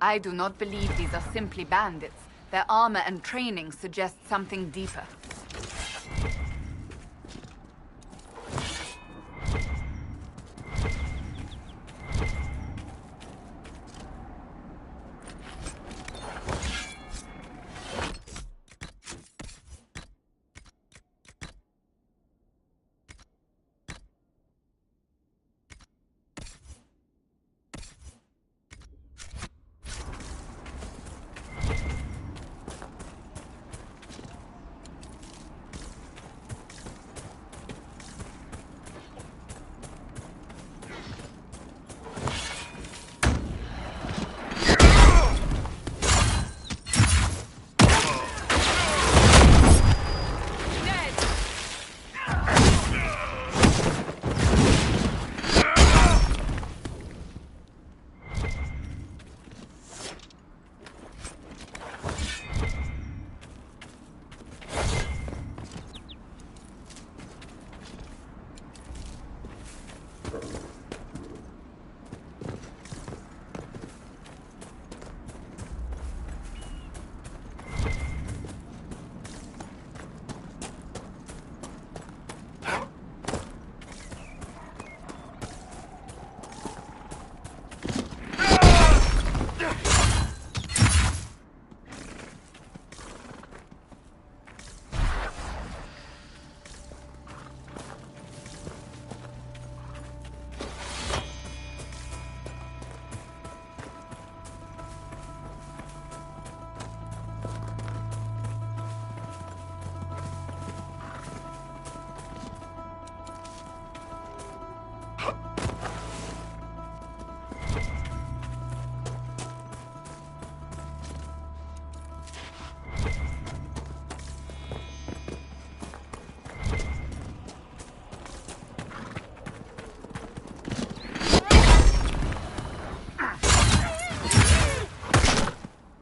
I do not believe these are simply bandits. Their armor and training suggest something deeper.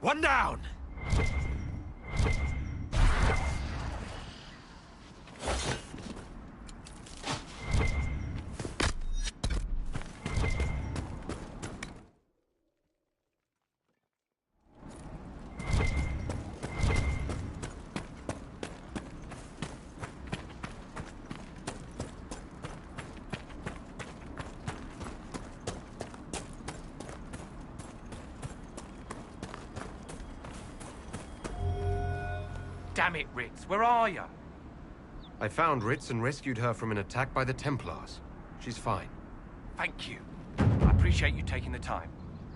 One down! Damn it, Ritz, where are you? I found Ritz and rescued her from an attack by the Templars. She's fine. Thank you. I appreciate you taking the time.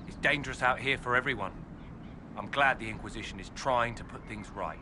It's dangerous out here for everyone. I'm glad the Inquisition is trying to put things right.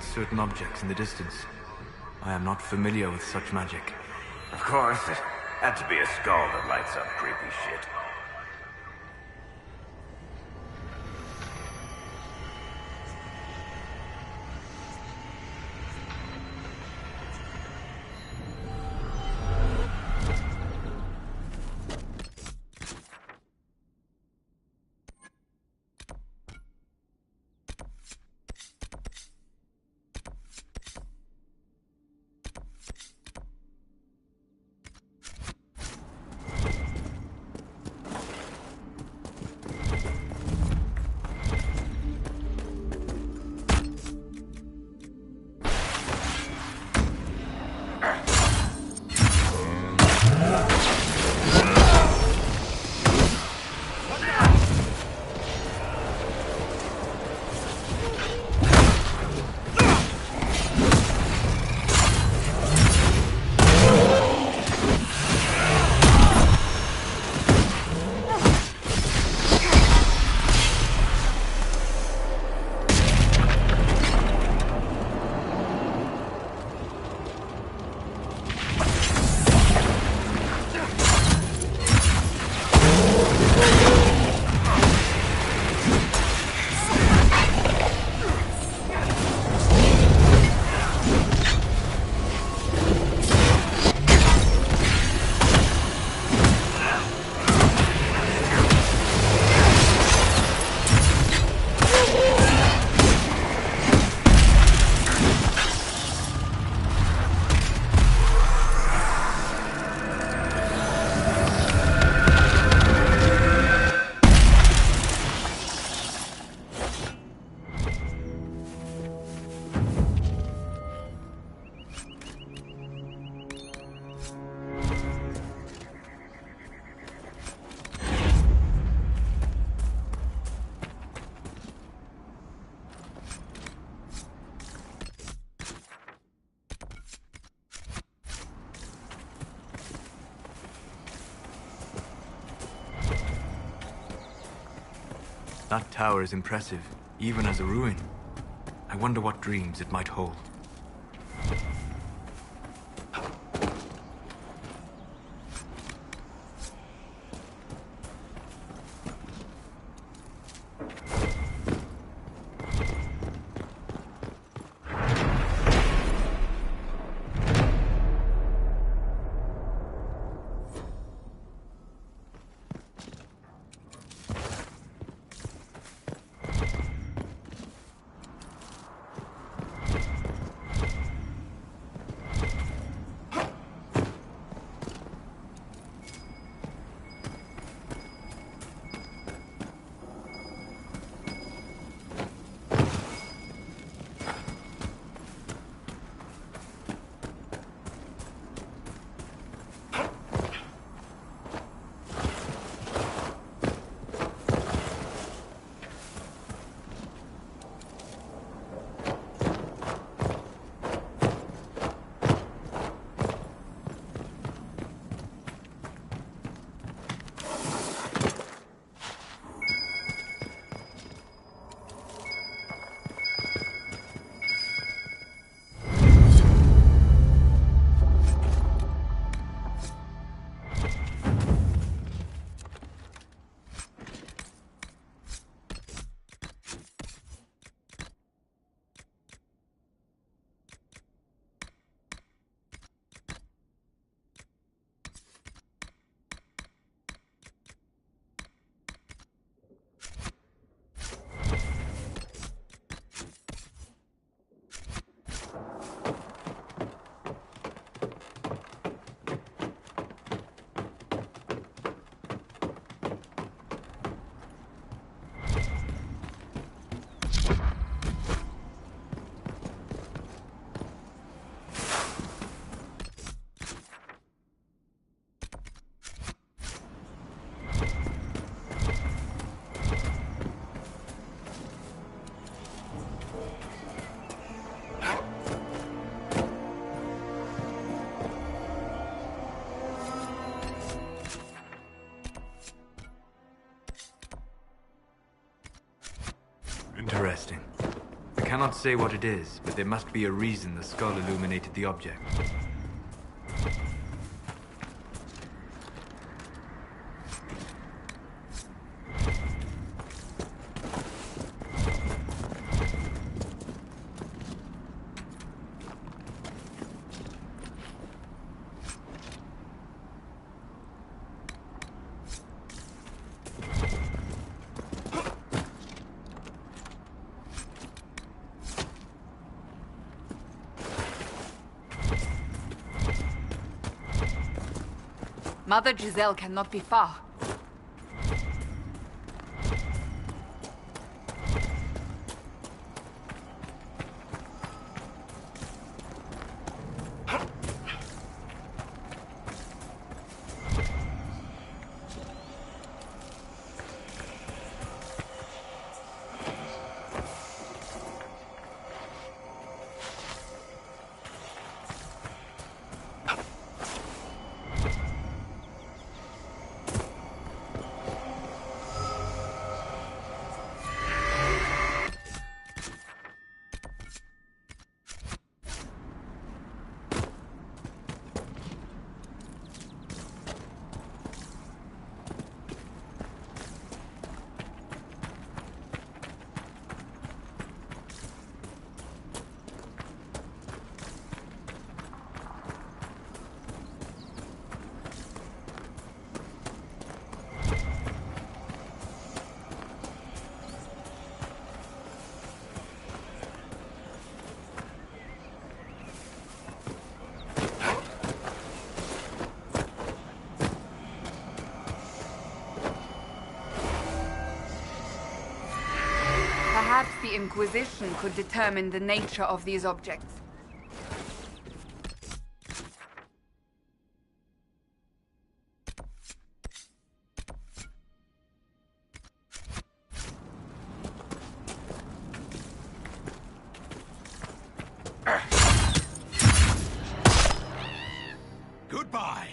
certain objects in the distance. I am not familiar with such magic. Of course, it had to be a skull that lights up creepy shit. That tower is impressive, even as a ruin. I wonder what dreams it might hold. cannot say what it is, but there must be a reason the skull illuminated the object. Mother Giselle cannot be far. Perhaps the Inquisition could determine the nature of these objects. Goodbye.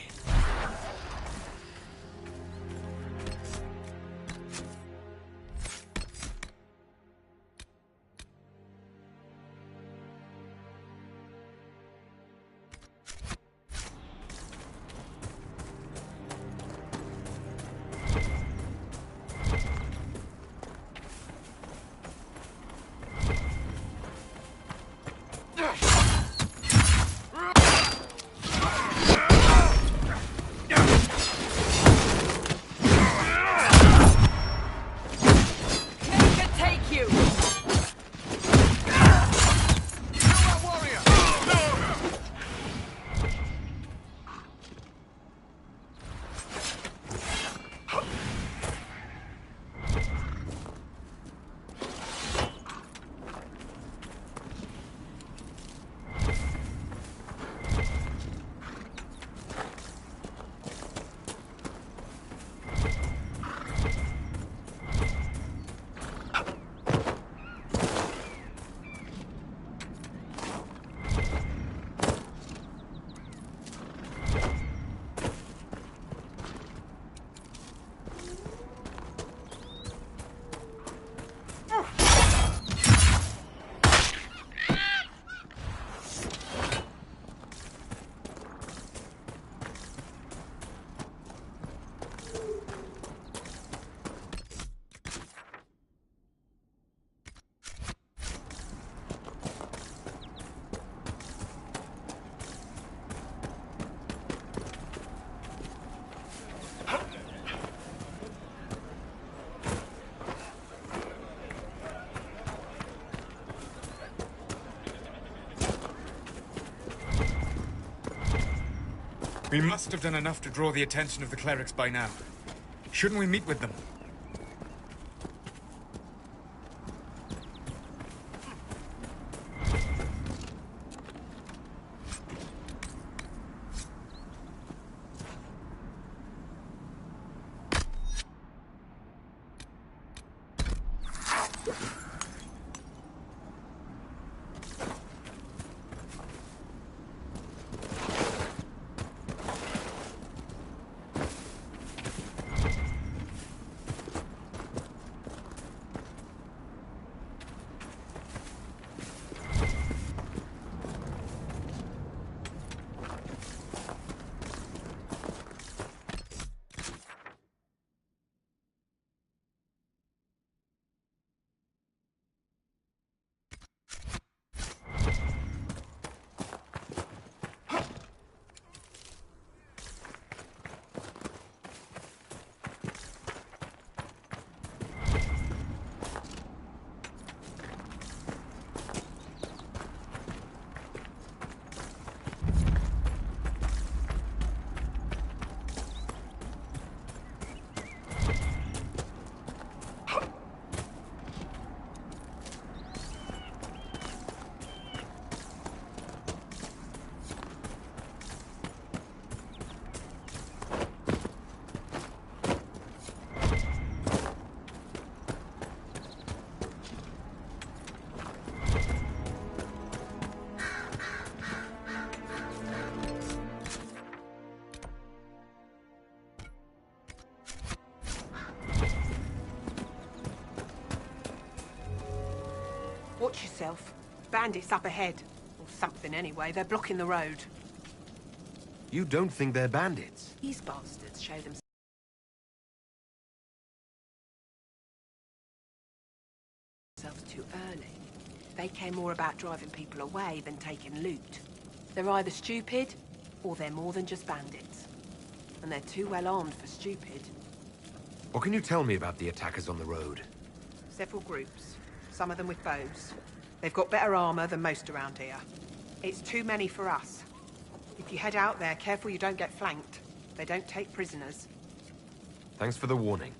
We must have done enough to draw the attention of the clerics by now. Shouldn't we meet with them? Bandits up ahead. Or something anyway. They're blocking the road. You don't think they're bandits? These bastards show themselves too early. They care more about driving people away than taking loot. They're either stupid, or they're more than just bandits. And they're too well armed for stupid. What can you tell me about the attackers on the road? Several groups. Some of them with bows. They've got better armor than most around here. It's too many for us. If you head out there, careful you don't get flanked. They don't take prisoners. Thanks for the warning.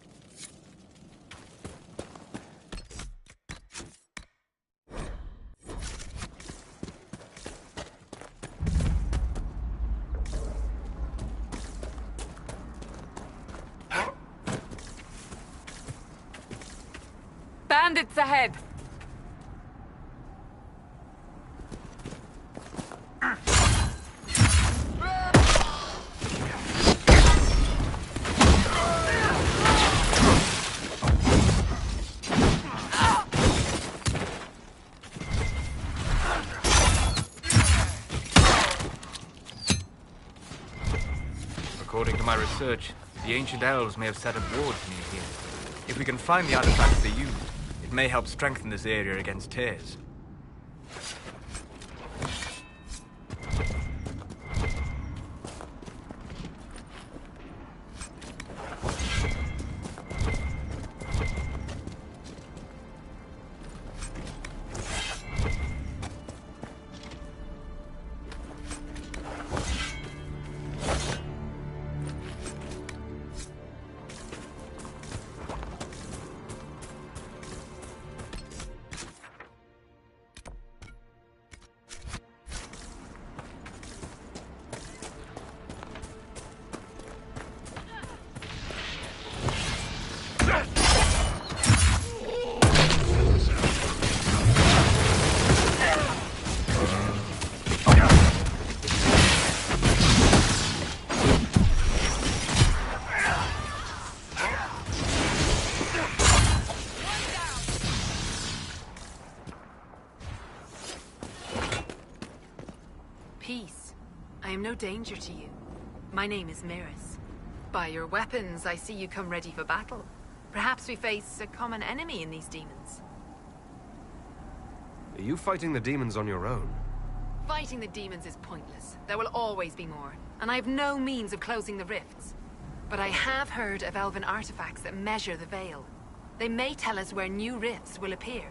Bandits ahead! According to my research, the ancient elves may have set up wards near here. If we can find the artifacts they used, it may help strengthen this area against tears. Peace. I am no danger to you. My name is Maris. By your weapons, I see you come ready for battle. Perhaps we face a common enemy in these demons. Are you fighting the demons on your own? Fighting the demons is pointless. There will always be more, and I have no means of closing the rifts. But I have heard of elven artifacts that measure the veil. They may tell us where new rifts will appear.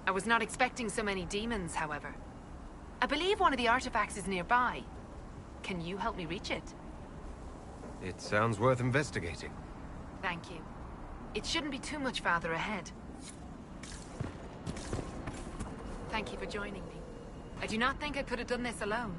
I was not expecting so many demons, however. I believe one of the artifacts is nearby. Can you help me reach it? It sounds worth investigating. Thank you. It shouldn't be too much farther ahead. Thank you for joining me. I do not think I could have done this alone.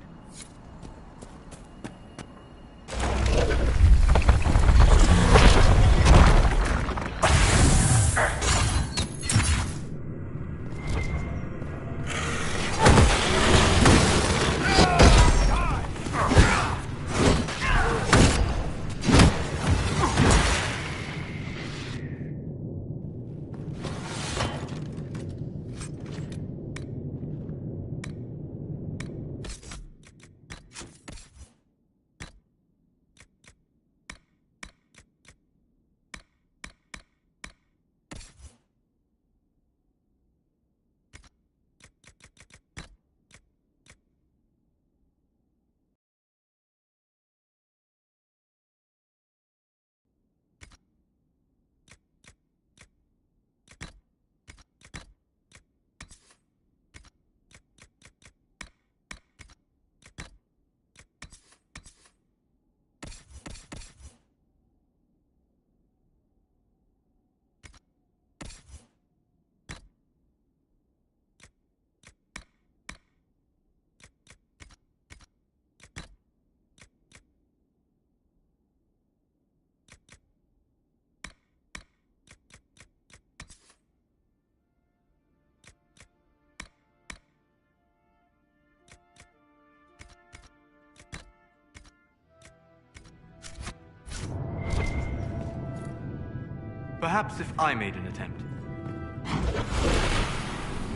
Perhaps if I made an attempt.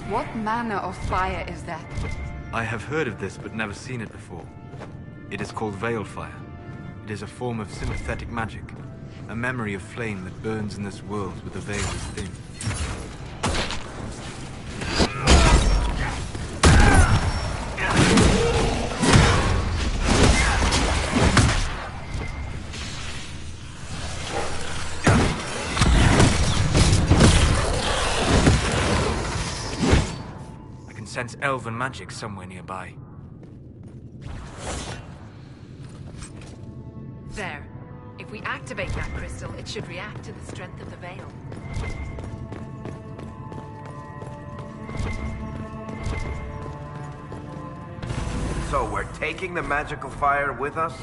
What manner of fire is that? I have heard of this, but never seen it before. It is called Veil Fire. It is a form of sympathetic magic, a memory of flame that burns in this world where the veil is thin. I can sense elven magic somewhere nearby. There. If we activate that crystal, it should react to the strength of the veil. So we're taking the magical fire with us?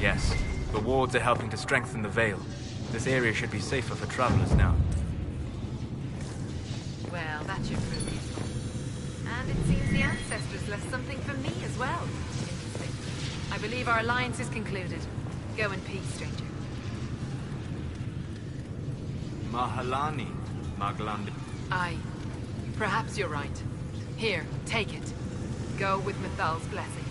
Yes, the wards are helping to strengthen the veil. This area should be safer for travelers now. Well, that should prove useful. And it seems the ancestors left something for me as well. Interesting. I believe our alliance is concluded. Go in peace, stranger. Mahalani, Magland. Aye. Perhaps you're right. Here, take it. Go with Mithal's blessing.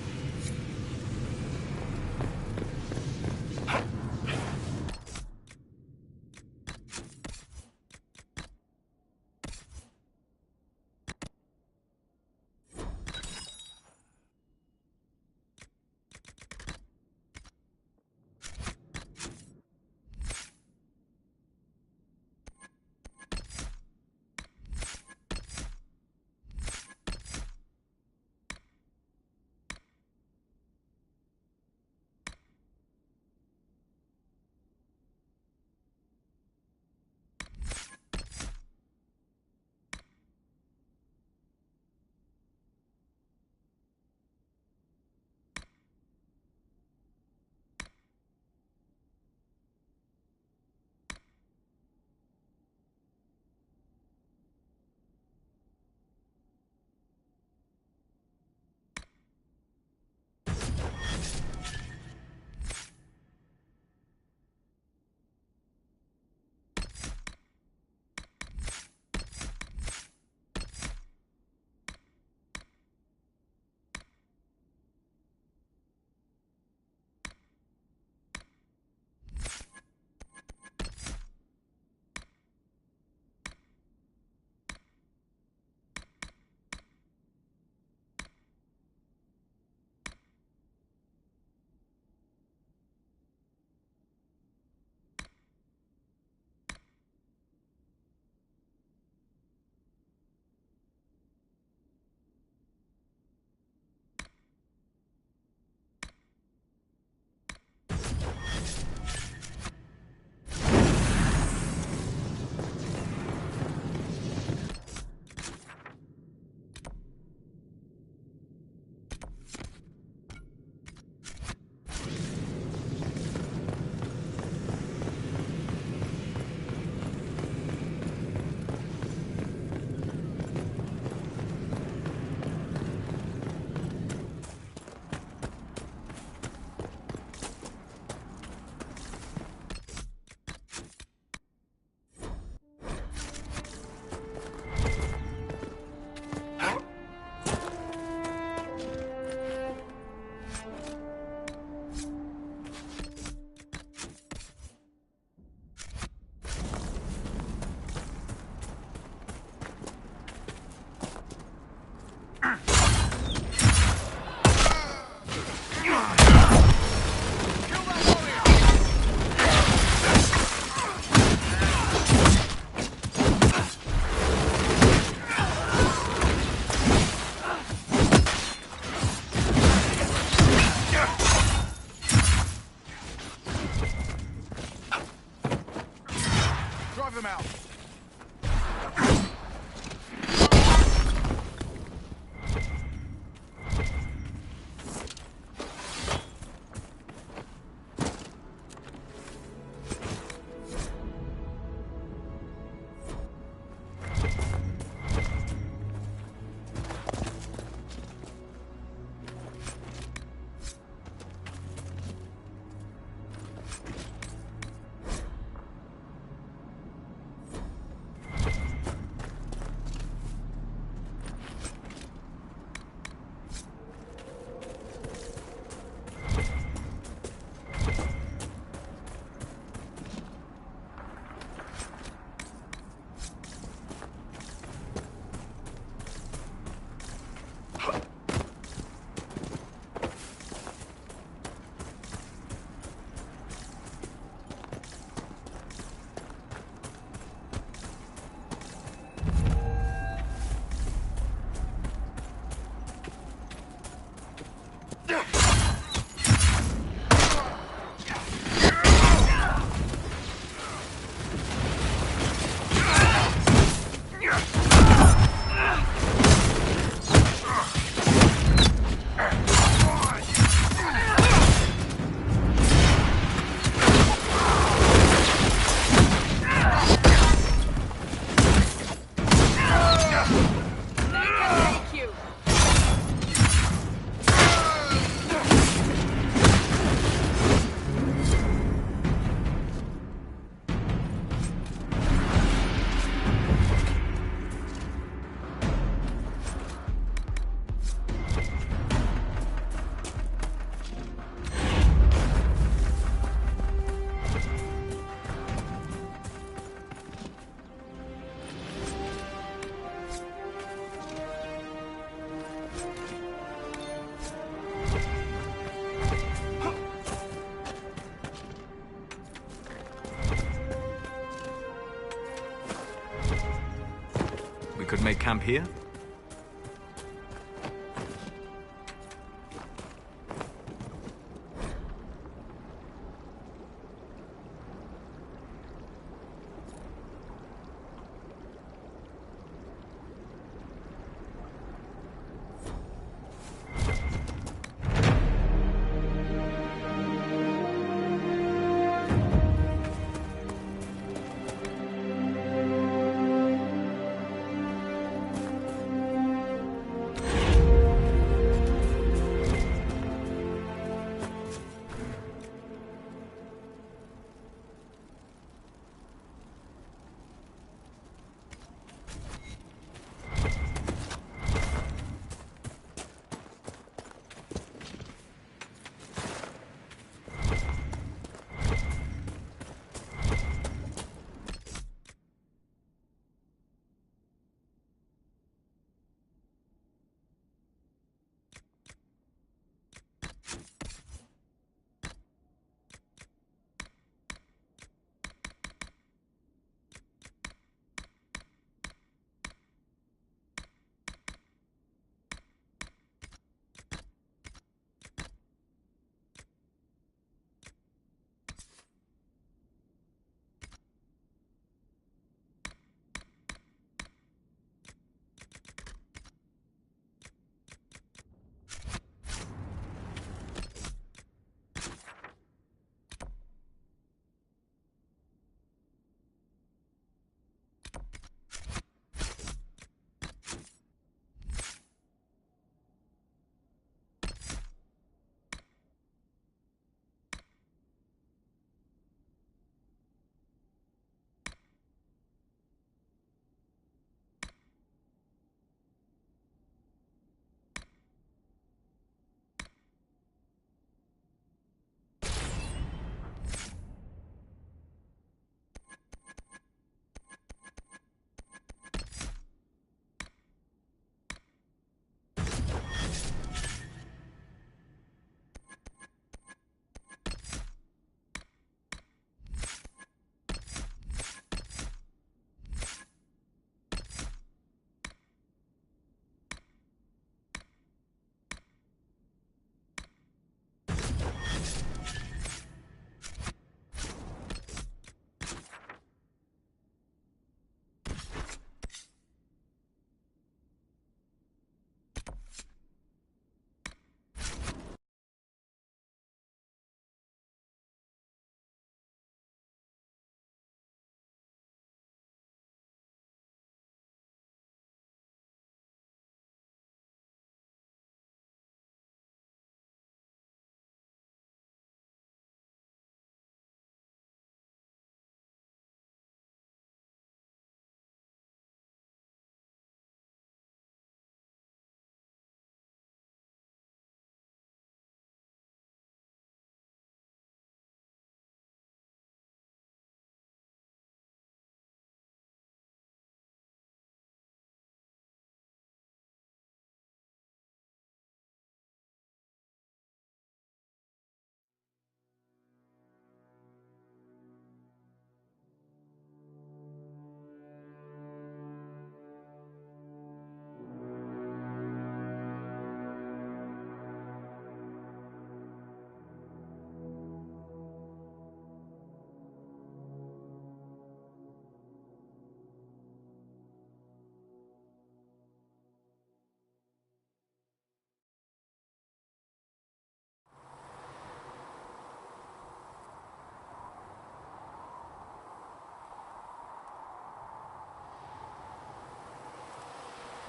could make camp here?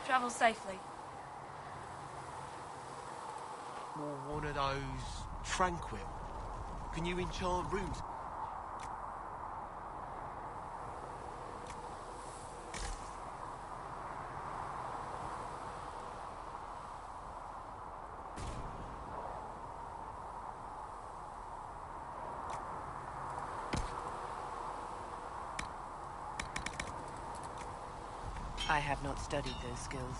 Travel safely. More one of those tranquil. Can you enchant runes? I have not studied those skills.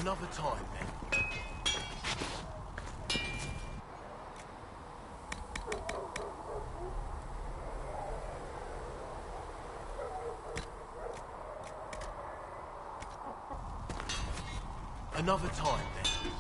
Another time, then. Another time, then.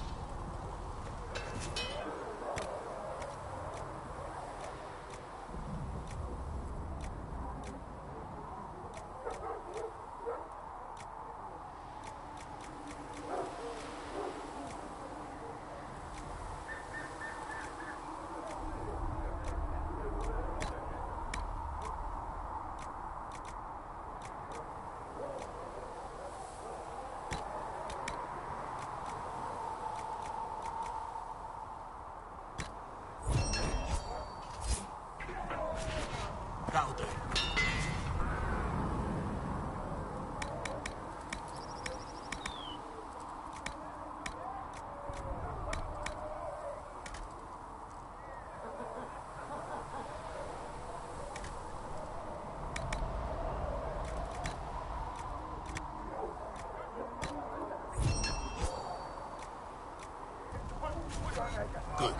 That'll do. Good.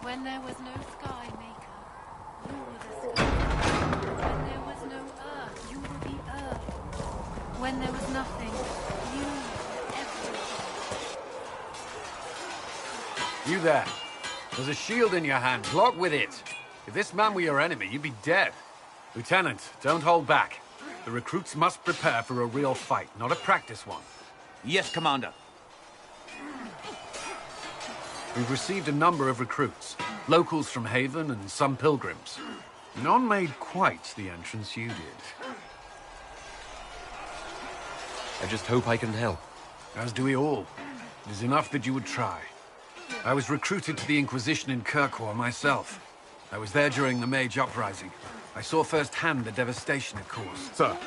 When there was no sky maker, you were the sky. When there was no earth, you were the earth. When there was nothing, you were everything. You there. There's a shield in your hand. Block with it. If this man were your enemy, you'd be dead. Lieutenant, don't hold back. The recruits must prepare for a real fight, not a practice one. Yes, Commander. We've received a number of recruits. Locals from Haven and some pilgrims. None made quite the entrance you did. I just hope I can help. As do we all. It is enough that you would try. I was recruited to the Inquisition in Kirkwall myself. I was there during the Mage Uprising. I saw firsthand the devastation it caused. Sir.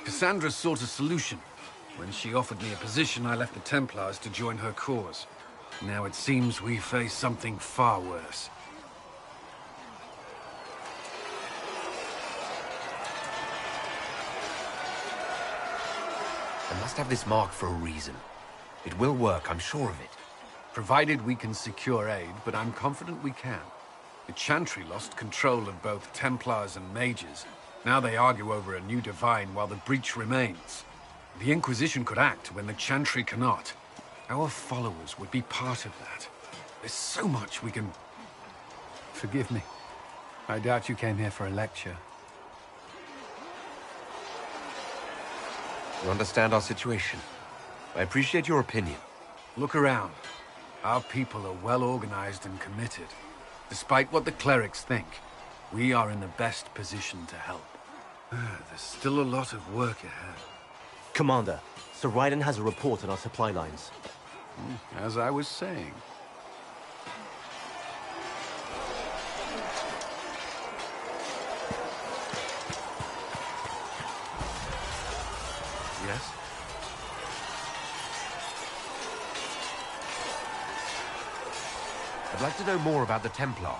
Cassandra sought a solution. When she offered me a position, I left the Templars to join her cause. Now it seems we face something far worse. I must have this mark for a reason. It will work, I'm sure of it. Provided we can secure aid, but I'm confident we can. The Chantry lost control of both Templars and Mages. Now they argue over a new Divine while the breach remains. The Inquisition could act when the Chantry cannot. Our followers would be part of that. There's so much we can... Forgive me. I doubt you came here for a lecture. You understand our situation. I appreciate your opinion. Look around. Our people are well organized and committed. Despite what the clerics think, we are in the best position to help. There's still a lot of work ahead. Commander, Sir Ryden has a report on our supply lines. As I was saying. Yes? I'd like to know more about the Templars.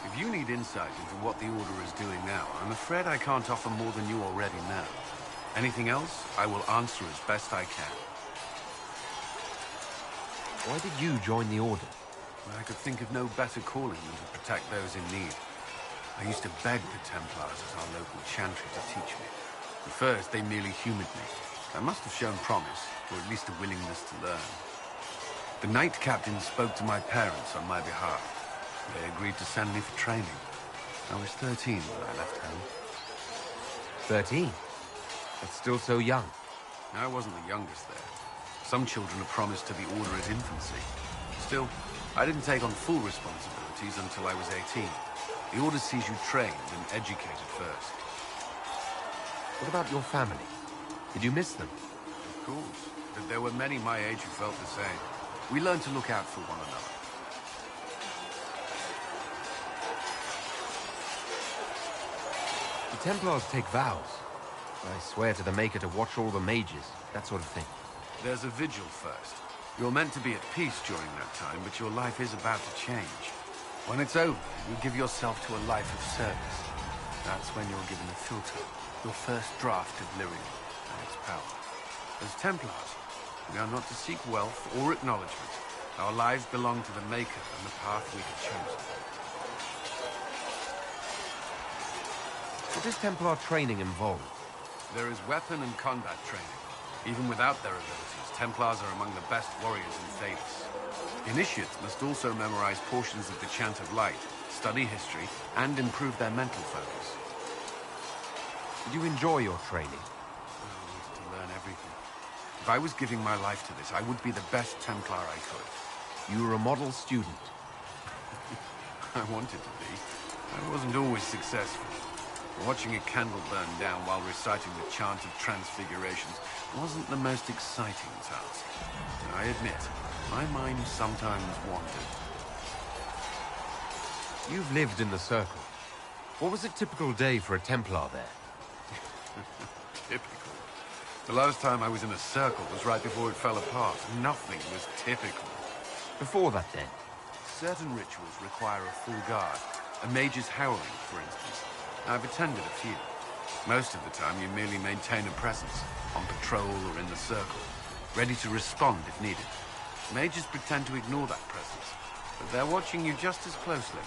If you need insight into what the Order is doing now, I'm afraid I can't offer more than you already know. Anything else, I will answer as best I can. Why did you join the Order? I could think of no better calling than to protect those in need. I used to beg the Templars at our local chantry to teach me. At first, they merely humored me. I must have shown promise, or at least a willingness to learn. The Knight Captain spoke to my parents on my behalf. They agreed to send me for training. I was 13 when I left home. 13? That's still so young. I wasn't the youngest there. Some children are promised to the Order at infancy. Still, I didn't take on full responsibilities until I was 18. The Order sees you trained and educated first. What about your family? Did you miss them? Of course, but there were many my age who felt the same. We learned to look out for one another. Templars take vows. I swear to the Maker to watch all the mages, that sort of thing. There's a vigil first. You're meant to be at peace during that time, but your life is about to change. When it's over, you give yourself to a life of service. That's when you're given a filter, your first draft of lyrium and its power. As Templars, we are not to seek wealth or acknowledgement. Our lives belong to the Maker and the path we have chosen. What does Templar training involve? There is weapon and combat training. Even without their abilities, Templars are among the best warriors in Thedas. Initiates must also memorize portions of the Chant of Light, study history, and improve their mental focus. Did you enjoy your training? I wanted to learn everything. If I was giving my life to this, I would be the best Templar I could. You were a model student. I wanted to be. I wasn't always successful. Watching a candle burn down while reciting the Chant of Transfigurations wasn't the most exciting task. I admit, my mind sometimes wandered. You've lived in the Circle. What was a typical day for a Templar there? Typical. The last time I was in a circle was right before it fell apart. Nothing was typical. Before that, then? Certain rituals require a full guard. A mage's howling, for instance. I've attended a few. Most of the time, you merely maintain a presence, on patrol or in the circle, ready to respond if needed. Mages pretend to ignore that presence, but they're watching you just as closely.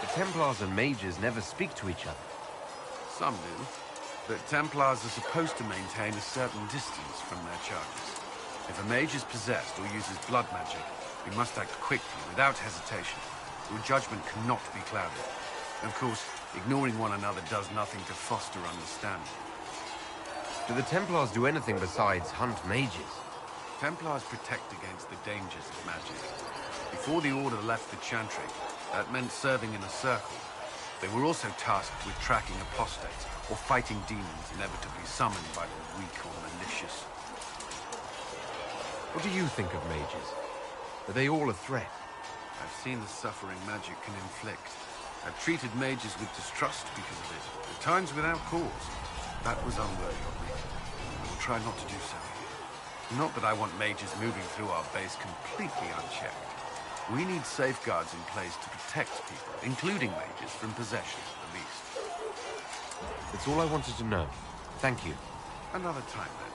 The Templars and mages never speak to each other. Some do, but Templars are supposed to maintain a certain distance from their charges. If a mage is possessed or uses blood magic, you must act quickly, without hesitation. Your judgment cannot be clouded. Of course, ignoring one another does nothing to foster understanding. Do the Templars do anything besides hunt mages? Templars protect against the dangers of magic. Before the Order left the Chantry, that meant serving in a circle. They were also tasked with tracking apostates, or fighting demons inevitably summoned by the weak or malicious. What do you think of mages? Are they all a threat? I've seen the suffering magic can inflict. I've treated mages with distrust because of it, at times without cause. That was unworthy of me. I will try not to do so here. Not that I want mages moving through our base completely unchecked. We need safeguards in place to protect people, including mages, from possession, at least. That's all I wanted to know. Thank you. Another time, then.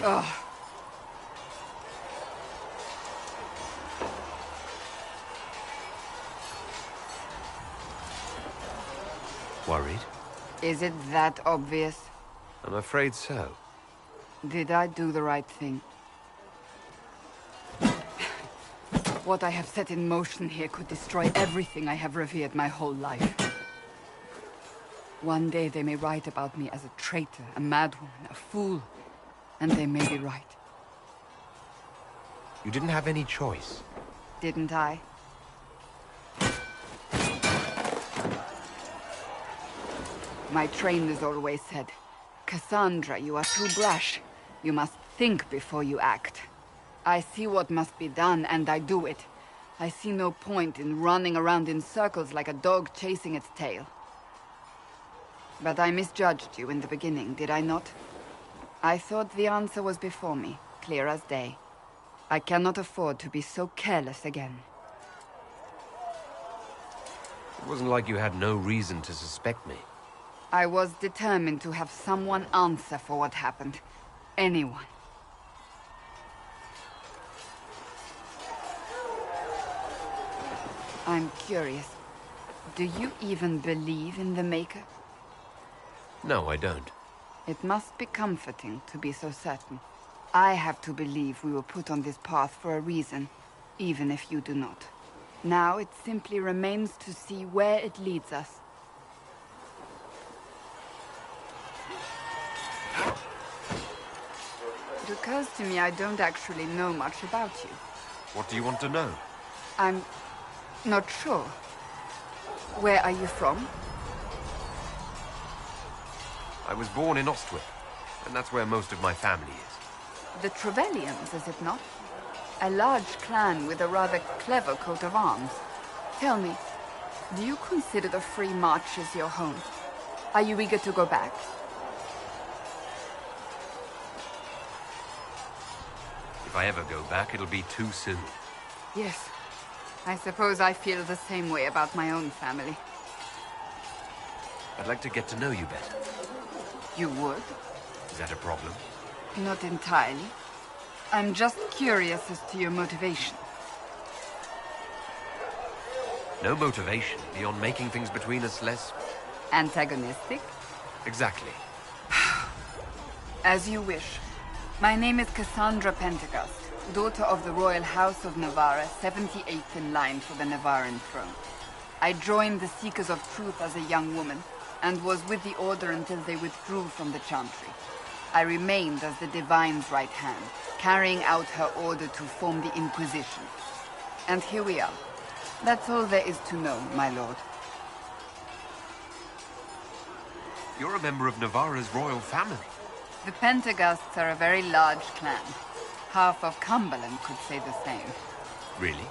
Ugh. Worried? Is it that obvious? I'm afraid so. Did I do the right thing? What I have set in motion here could destroy everything I have revered my whole life. One day they may write about me as a traitor, a madwoman, a fool. And they may be right. You didn't have any choice. Didn't I? My trainers always said, Cassandra, you are too brash. You must think before you act. I see what must be done, and I do it. I see no point in running around in circles like a dog chasing its tail. But I misjudged you in the beginning, did I not? I thought the answer was before me, clear as day. I cannot afford to be so careless again. It wasn't like you had no reason to suspect me. I was determined to have someone answer for what happened. Anyone. I'm curious. Do you even believe in the Maker? No, I don't. It must be comforting to be so certain. I have to believe we were put on this path for a reason, even if you do not. Now it simply remains to see where it leads us. It occurs to me I don't actually know much about you. What do you want to know? I'm not sure. Where are you from? I was born in Ostwick, and that's where most of my family is. The Trevelyan's, is it not? A large clan with a rather clever coat of arms. Tell me, do you consider the Free Marches your home? Are you eager to go back? If I ever go back, it'll be too soon. Yes. I suppose I feel the same way about my own family. I'd like to get to know you better. You would? Is that a problem? Not entirely. I'm just curious as to your motivation. No motivation beyond making things between us less... Antagonistic? Exactly. As you wish. My name is Cassandra Pentecost, daughter of the Royal House of Navarra, 78th in line for the Navarran throne. I joined the Seekers of Truth as a young woman, and was with the Order until they withdrew from the Chantry. I remained as the Divine's right hand, carrying out her order to form the Inquisition. And here we are. That's all there is to know, my lord. You're a member of Navarra's royal family. The Pentecosts are a very large clan. Half of Cumberland could say the same. Really?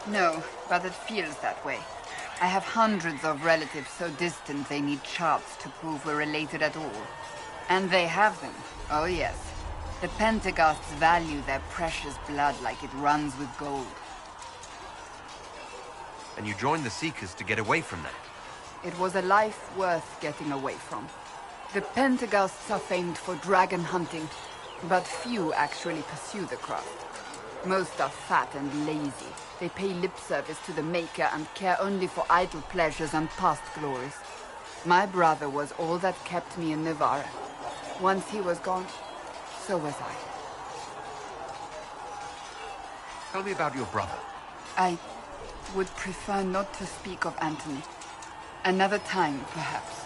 No, but it feels that way. I have hundreds of relatives so distant they need charts to prove we're related at all. And they have them. Oh yes. The Pentecosts value their precious blood like it runs with gold. And you joined the Seekers to get away from that? It was a life worth getting away from. The Pentecosts are famed for dragon hunting, but few actually pursue the craft. Most are fat and lazy. They pay lip service to the Maker and care only for idle pleasures and past glories. My brother was all that kept me in Navarra. Once he was gone, so was I. Tell me about your brother. I would prefer not to speak of Anthony. Another time, perhaps.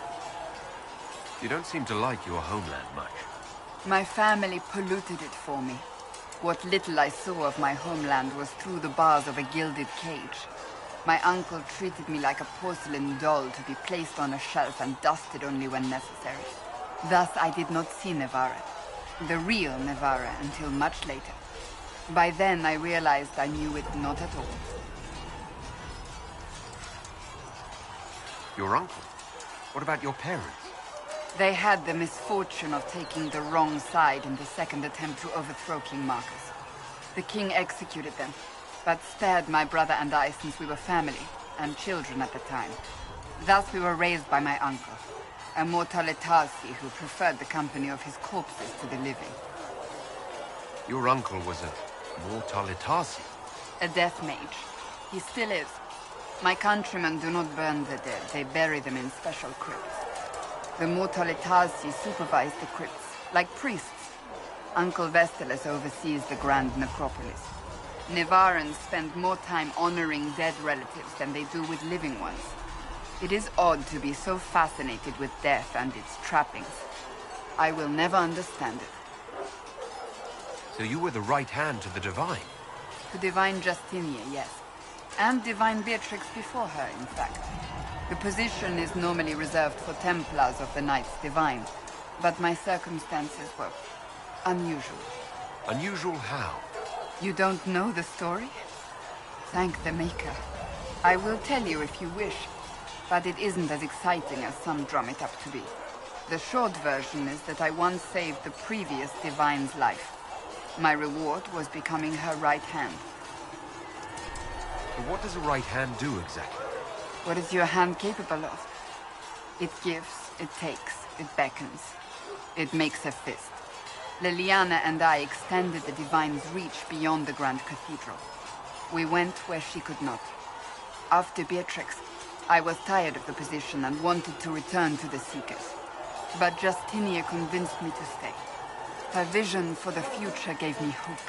You don't seem to like your homeland much. My family polluted it for me. What little I saw of my homeland was through the bars of a gilded cage. My uncle treated me like a porcelain doll to be placed on a shelf and dusted only when necessary. Thus I did not see Navarra, the real Navarra, until much later. By then I realized I knew it not at all. Your uncle? What about your parents? They had the misfortune of taking the wrong side in the second attempt to overthrow King Marcus. The king executed them, but spared my brother and I since we were family, and children at the time. Thus we were raised by my uncle, a Mortalitasi who preferred the company of his corpses to the living. Your uncle was a Mortalitasi? A death mage. He still is. My countrymen do not burn the dead, they bury them in special crypts. The Mortalitasi supervise the crypts, like priests. Uncle Vestalis oversees the grand necropolis. Navarrans spend more time honoring dead relatives than they do with living ones. It is odd to be so fascinated with death and its trappings. I will never understand it. So you were the right hand to the Divine? To Divine Justinia, yes. And Divine Beatrix before her, in fact. The position is normally reserved for Templars of the Knights Divine, but my circumstances were unusual. Unusual how? You don't know the story? Thank the Maker. I will tell you if you wish, but it isn't as exciting as some drum it up to be. The short version is that I once saved the previous Divine's life. My reward was becoming her right hand. But what does a right hand do exactly? What is your hand capable of? It gives, it takes, it beckons. It makes a fist. Liliana and I extended the Divine's reach beyond the Grand Cathedral. We went where she could not. After Beatrix, I was tired of the position and wanted to return to the Seekers. But Justinia convinced me to stay. Her vision for the future gave me hope.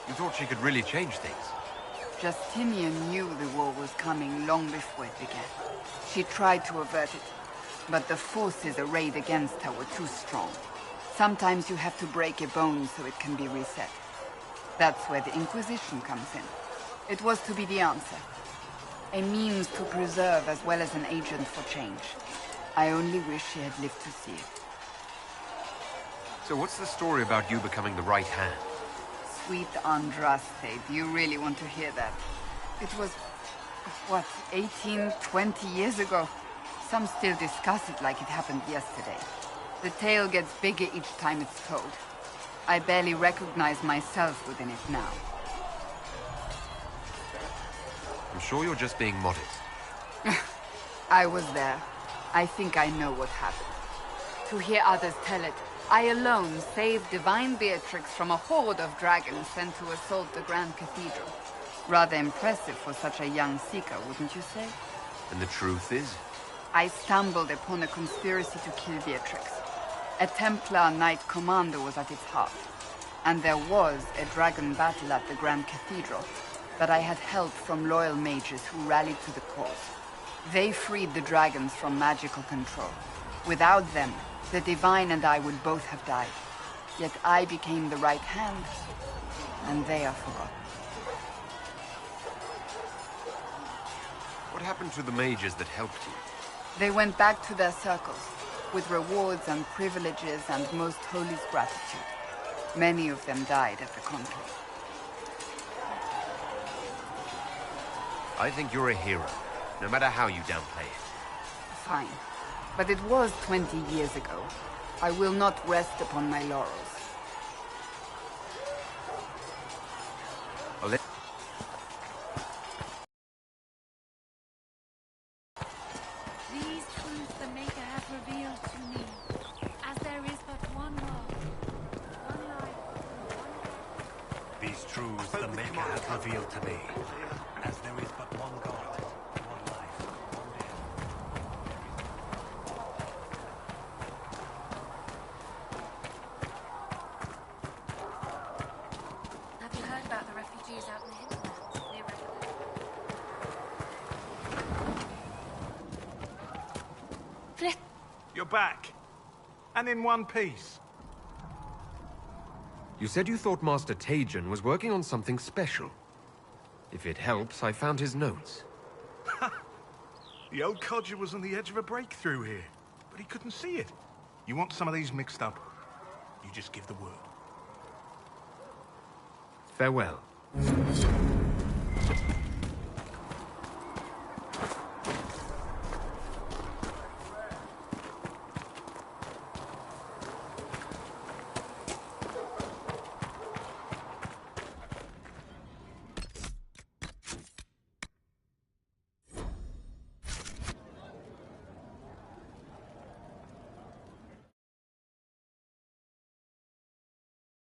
You thought she could really change things? Justinian knew the war was coming long before it began. She tried to avert it, but the forces arrayed against her were too strong. Sometimes you have to break a bone so it can be reset. That's where the Inquisition comes in. It was to be the answer. A means to preserve as well as an agent for change. I only wish she had lived to see it. So what's the story about you becoming the right hand? Sweet Andraste, do you really want to hear that? It was, what, 18, 20 years ago? Some still discuss it like it happened yesterday. The tale gets bigger each time it's told. I barely recognize myself within it now. I'm sure you're just being modest. I was there. I think I know what happened. To hear others tell it, I alone saved Divine Beatrix from a horde of dragons sent to assault the Grand Cathedral. Rather impressive for such a young seeker, wouldn't you say? And the truth is? I stumbled upon a conspiracy to kill Beatrix. A Templar Knight Commander was at its heart. And there was a dragon battle at the Grand Cathedral. But I had help from loyal mages who rallied to the cause. They freed the dragons from magical control. Without them, the Divine and I would both have died. Yet I became the right hand, and they are forgotten. What happened to the mages that helped you? They went back to their circles, with rewards and privileges and most holi's gratitude. Many of them died at the conclave. I think you're a hero, no matter how you downplay it. Fine. But it was 20 years ago. I will not rest upon my laurels. I'll let... These truths the Maker has revealed to me, as there is but one world, one life, These truths the Maker has revealed to me, as there is but one God, one life, one death. Have you heard about the refugees out in the Hinterlands, near River? You're back. And in one piece. You said you thought Master Tajan was working on something special. If it helps, I found his notes. The old codger was on the edge of a breakthrough here, but he couldn't see it. You want some of these mixed up? You just give the word. Farewell.